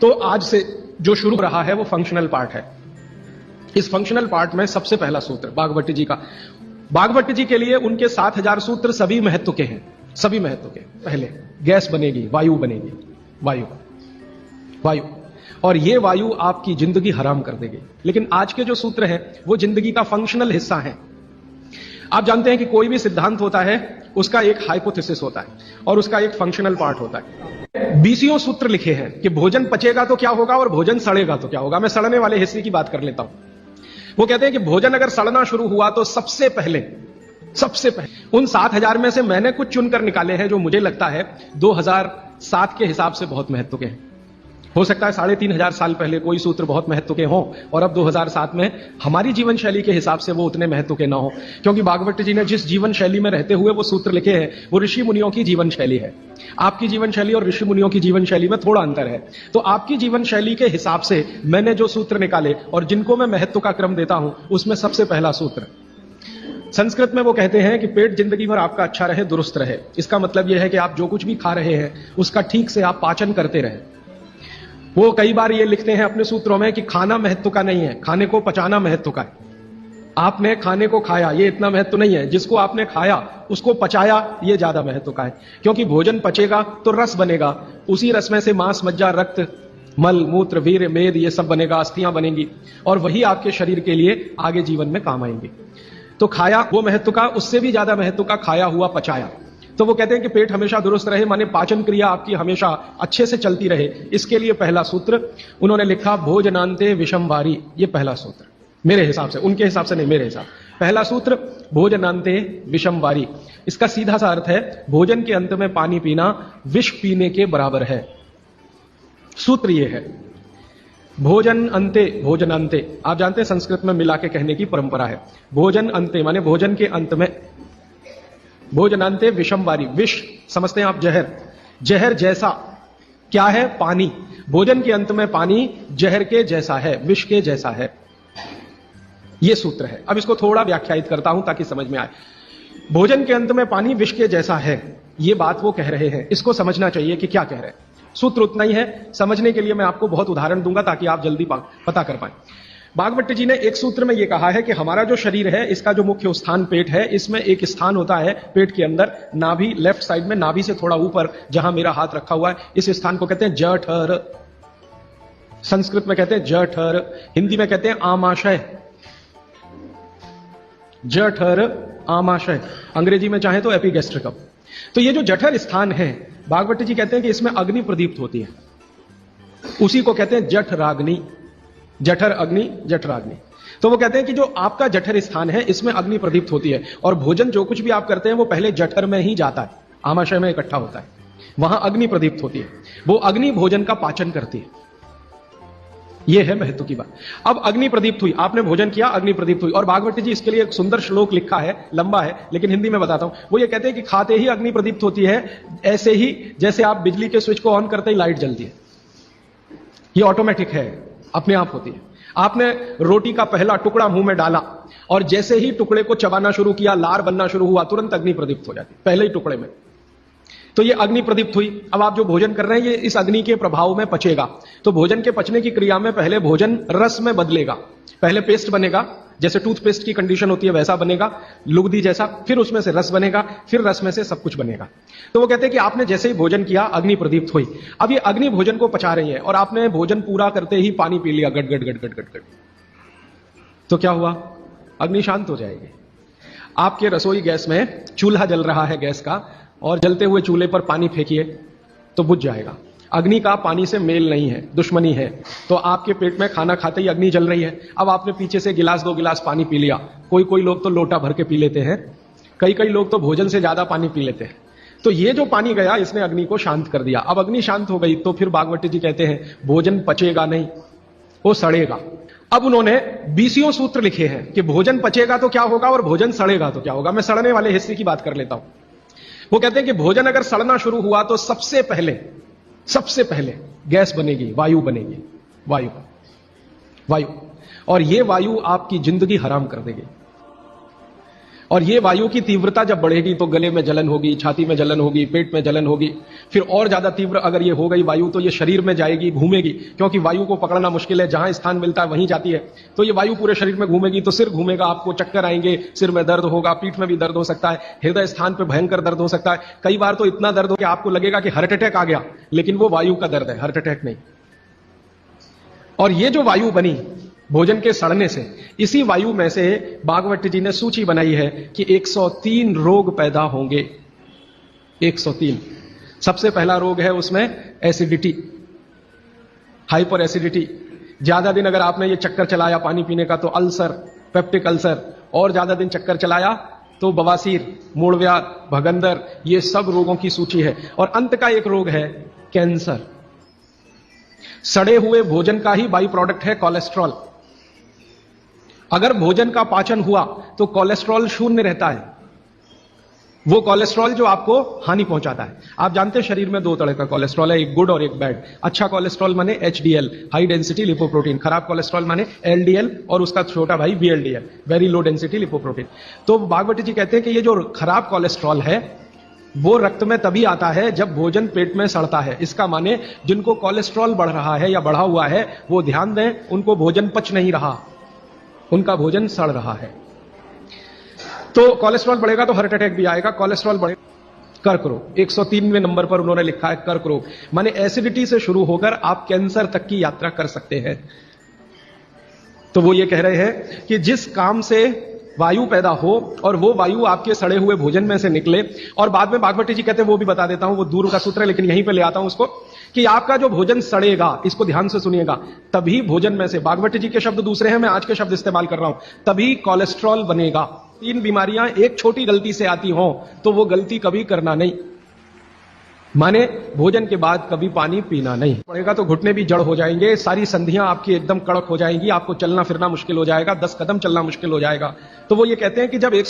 तो आज से जो शुरू हो रहा है वो फंक्शनल पार्ट है। इस फंक्शनल पार्ट में सबसे पहला सूत्र बागभट्ट जी का। बागभट्ट जी के लिए उनके 7000 सूत्र सभी महत्व के हैं, सभी महत्व के। पहले गैस बनेगी, वायु बनेगी, वायु वायु, और ये वायु आपकी जिंदगी हराम कर देगी। लेकिन आज के जो सूत्र हैं वो जिंदगी का फंक्शनल हिस्सा है। आप जानते हैं कि कोई भी सिद्धांत होता है उसका एक हाइपोथेसिस होता है और उसका एक फंक्शनल पार्ट होता है। 20 सूत्र लिखे हैं कि भोजन पचेगा तो क्या होगा और भोजन सड़ेगा तो क्या होगा। मैं सड़ने वाले हिस्से की बात कर लेता हूं। वो कहते हैं कि भोजन अगर सड़ना शुरू हुआ तो सबसे पहले उन 7000 में से मैंने कुछ चुनकर निकाले हैं जो मुझे लगता है 2007 के हिसाब से बहुत महत्व के हैं। हो सकता है 3500 साल पहले कोई सूत्र बहुत महत्व के हों और अब 2007 में हमारी जीवन शैली के हिसाब से वो उतने महत्व के ना हो, क्योंकि बागभट्ट जी ने जिस जीवन शैली में रहते हुए वो सूत्र लिखे हैं वो ऋषि मुनियों की जीवन शैली है। आपकी जीवन शैली और ऋषि मुनियों की जीवन शैली में थोड़ा अंतर है। तो आपकी जीवन शैली के हिसाब से मैंने जो सूत्र निकाले और जिनको मैं महत्व का क्रम देता हूं उसमें सबसे पहला सूत्र, संस्कृत में वो कहते हैं कि पेट जिंदगी भर आपका अच्छा रहे, दुरुस्त रहे। इसका मतलब यह है कि आप जो कुछ भी खा रहे हैं उसका ठीक से आप पाचन करते रहे। वो कई बार ये लिखते हैं अपने सूत्रों में कि खाना महत्व का नहीं है, खाने को पचाना महत्व का है। आपने खाने को खाया ये इतना महत्व नहीं है, जिसको आपने खाया उसको पचाया ये ज्यादा महत्व का है। क्योंकि भोजन पचेगा तो रस बनेगा, उसी रस में से मांस, मज्जा, रक्त, मल, मूत्र, वीर्य, मेद ये सब बनेगा, अस्थियां बनेंगी और वही आपके शरीर के लिए आगे जीवन में काम आएंगी। तो खाया वो महत्व का, उससे भी ज्यादा महत्व का खाया हुआ पचाया। तो वो कहते हैं कि पेट हमेशा दुरुस्त रहे, माने पाचन क्रिया आपकी हमेशा अच्छे से चलती रहे। इसके लिए पहला सूत्र उन्होंने लिखा भोजनांते विषम वारी। ये पहला सूत्र मेरे हिसाब से, उनके हिसाब से नहीं, मेरे हिसाब पहला सूत्र भोजनांते विषम वारी। इसका सीधा सा अर्थ है भोजन के अंत में पानी पीना विष पीने के बराबर है। सूत्र ये है भोजन अंते, भोजनांते आप जानते हैं संस्कृत में मिला के कहने की परंपरा है। भोजन अंते माने भोजन के अंत में, भोजनांते विषम वारी, विष समझते हैं आप जहर, जहर जैसा क्या है पानी। भोजन के अंत में पानी जहर के जैसा है, विष के जैसा है। यह सूत्र है। अब इसको थोड़ा व्याख्यायित करता हूं ताकि समझ में आए। भोजन के अंत में पानी विष के जैसा है, यह बात वो कह रहे हैं। इसको समझना चाहिए कि क्या कह रहे हैं। सूत्र उतना ही है, समझने के लिए मैं आपको बहुत उदाहरण दूंगा ताकि आप जल्दी पता कर पाए। बागभट्ट जी ने एक सूत्र में यह कहा है कि हमारा जो शरीर है इसका जो मुख्य स्थान पेट है, इसमें एक स्थान होता है पेट के अंदर, नाभि, लेफ्ट साइड में नाभि से थोड़ा ऊपर जहां मेरा हाथ रखा हुआ है, इस स्थान को कहते हैं जठर। संस्कृत में कहते हैं जठर, हिंदी में कहते हैं आमाशय। जठर, आमाशय, अंग्रेजी में चाहे तो एपिगैस्ट्रिकम। तो ये जो जठर स्थान है, बागभट्ट जी कहते हैं कि इसमें अग्नि प्रदीप्त होती है। उसी को कहते हैं जठराग्नि, जठर अग्नि, जठराग्नि। तो वो कहते हैं कि जो आपका जठर स्थान है इसमें अग्नि प्रदीप्त होती है और भोजन जो कुछ भी आप करते हैं वो पहले जठर में ही जाता है, आमाशय में इकट्ठा होता है, वहां अग्नि प्रदीप्त होती है। वो अग्नि भोजन का पाचन करती है। यह है महत्व की बात। अब अग्नि प्रदीप्त हुई, आपने भोजन किया, अग्नि प्रदीप्त हुई। और बागभट्ट जी इसके लिए एक सुंदर श्लोक लिखा है, लंबा है लेकिन हिंदी में बताता हूं। वो ये कहते हैं कि खाते ही अग्नि प्रदीप्त होती है, ऐसे ही जैसे आप बिजली के स्विच को ऑन करते ही लाइट जलती है। ये ऑटोमेटिक है, अपने आप होती है। आपने रोटी का पहला टुकड़ा मुंह में डाला और जैसे ही टुकड़े को चबाना शुरू किया, लार बनना शुरू हुआ, तुरंत अग्नि प्रदीप्त हो जाती पहले ही टुकड़े में। तो ये अग्नि प्रदीप्त हुई। अब आप जो भोजन कर रहे हैं ये इस अग्नि के प्रभाव में पचेगा। तो भोजन के पचने की क्रिया में पहले भोजन रस में बदलेगा। पहले पेस्ट बनेगा, जैसे टूथपेस्ट की कंडीशन होती है वैसा बनेगा, लुगदी जैसा, फिर उसमें से रस बनेगा, फिर रस में से सब कुछ बनेगा। तो वो कहते हैं कि आपने जैसे ही भोजन किया अग्नि प्रदीप्त हुई। अब ये अग्नि भोजन को पचा रही है और आपने भोजन पूरा करते ही पानी पी लिया, गट गट गट गट गट गट, तो क्या हुआ? अग्नि शांत हो जाएगी। आपके रसोई गैस में चूल्हा जल रहा है गैस का, और जलते हुए चूल्हे पर पानी फेंकिए तो बुझ जाएगा। अग्नि का पानी से मेल नहीं है, दुश्मनी है। तो आपके पेट में खाना खाते ही अग्नि जल रही है। अब आपने पीछे से गिलास 2 गिलास पानी पी लिया। कोई लोग तो लोटा भर के पी लेते हैं, कई लोग तो भोजन से ज्यादा पानी पी लेते हैं। तो ये जो पानी गया इसने अग्नि को शांत कर दिया। अब अग्नि शांत हो गई तो फिर बागभट्ट जी कहते हैं भोजन पचेगा नहीं, वो सड़ेगा। अब उन्होंने 20 सूत्र लिखे हैं कि भोजन पचेगा तो क्या होगा और भोजन सड़ेगा तो क्या होगा। मैं सड़ने वाले हिस्से की बात कर लेता हूं। वो कहते हैं कि भोजन अगर सड़ना शुरू हुआ तो सबसे पहले गैस बनेगी, वायु बनेगी, वायु वायु, और ये वायु आपकी जिंदगी हराम कर देगी। और ये वायु की तीव्रता जब बढ़ेगी तो गले में जलन होगी, छाती में जलन होगी, पेट में जलन होगी। फिर और ज्यादा तीव्र अगर ये हो गई वायु तो ये शरीर में जाएगी, घूमेगी, क्योंकि वायु को पकड़ना मुश्किल है, जहां स्थान मिलता है वहीं जाती है। तो ये वायु पूरे शरीर में घूमेगी तो सिर घूमेगा, आपको चक्कर आएंगे, सिर में दर्द होगा, पीठ में भी दर्द हो सकता है, हृदय स्थान पर भयंकर दर्द हो सकता है। कई बार तो इतना दर्द हो कि आपको लगेगा कि हार्ट अटैक आ गया, लेकिन वो वायु का दर्द है, हार्ट अटैक नहीं। और ये जो वायु बनी भोजन के सड़ने से, इसी वायु में से भागवत जी ने सूची बनाई है कि 103 रोग पैदा होंगे। 103। सबसे पहला रोग है उसमें एसिडिटी, हाइपर एसिडिटी। ज्यादा दिन अगर आपने ये चक्कर चलाया पानी पीने का तो अल्सर, पेप्टिक अल्सर, और ज्यादा दिन चक्कर चलाया तो बवासीर, मूलव्याध, भगंदर, ये सब रोगों की सूची है। और अंत का एक रोग है कैंसर। सड़े हुए भोजन का ही बाई प्रोडक्ट है कोलेस्ट्रॉल। अगर भोजन का पाचन हुआ तो कोलेस्ट्रॉल शून्य रहता है, वो कोलेस्ट्रॉल जो आपको हानि पहुंचाता है। आप जानते हैं शरीर में दो तरह का कोलेस्ट्रॉल है, एक गुड और एक बैड। अच्छा कोलेस्ट्रॉल माने एचडीएल, हाई डेंसिटी लिपोप्रोटीन। खराब कोलेस्ट्रॉल माने एलडीएल और उसका छोटा भाई VLDL, very low density lipoprotein. तो भागवत जी कहते हैं कि ये जो खराब कोलेस्ट्रॉल है वो रक्त में तभी आता है जब भोजन पेट में सड़ता है। इसका माने जिनको कोलेस्ट्रॉल बढ़ रहा है या बढ़ा हुआ है वो ध्यान दें, उनको भोजन पच नहीं रहा, उनका भोजन सड़ रहा है। तो कोलेस्ट्रॉल बढ़ेगा तो हार्ट अटैक भी आएगा। कोलेस्ट्रॉल बढ़ेगा, कर्क रोग 103वें नंबर पर उन्होंने लिखा है, कर्क रोग माने एसिडिटी से शुरू होकर आप कैंसर तक की यात्रा कर सकते हैं। तो वो ये कह रहे हैं कि जिस काम से वायु पैदा हो और वो वायु आपके सड़े हुए भोजन में से निकले, और बाद में भागवत जी कहते हैं, वो भी बता देता हूं, वो दूर का सूत्र है लेकिन यहीं पे ले आता हूं उसको, कि आपका जो भोजन सड़ेगा, इसको ध्यान से सुनिएगा, तभी भोजन में से, भागवत जी के शब्द दूसरे हैं, मैं आज के शब्द इस्तेमाल कर रहा हूं, तभी कोलेस्ट्रॉल बनेगा। 3 बीमारियां एक छोटी गलती से आती हों तो वो गलती कभी करना नहीं, माने भोजन के बाद कभी पानी पीना नहीं। पड़ेगा तो घुटने भी जड़ हो जाएंगे, सारी संधियां आपकी एकदम कड़क हो जाएंगी, आपको चलना फिरना मुश्किल हो जाएगा, 10 कदम चलना मुश्किल हो जाएगा। तो वो ये कहते हैं कि जब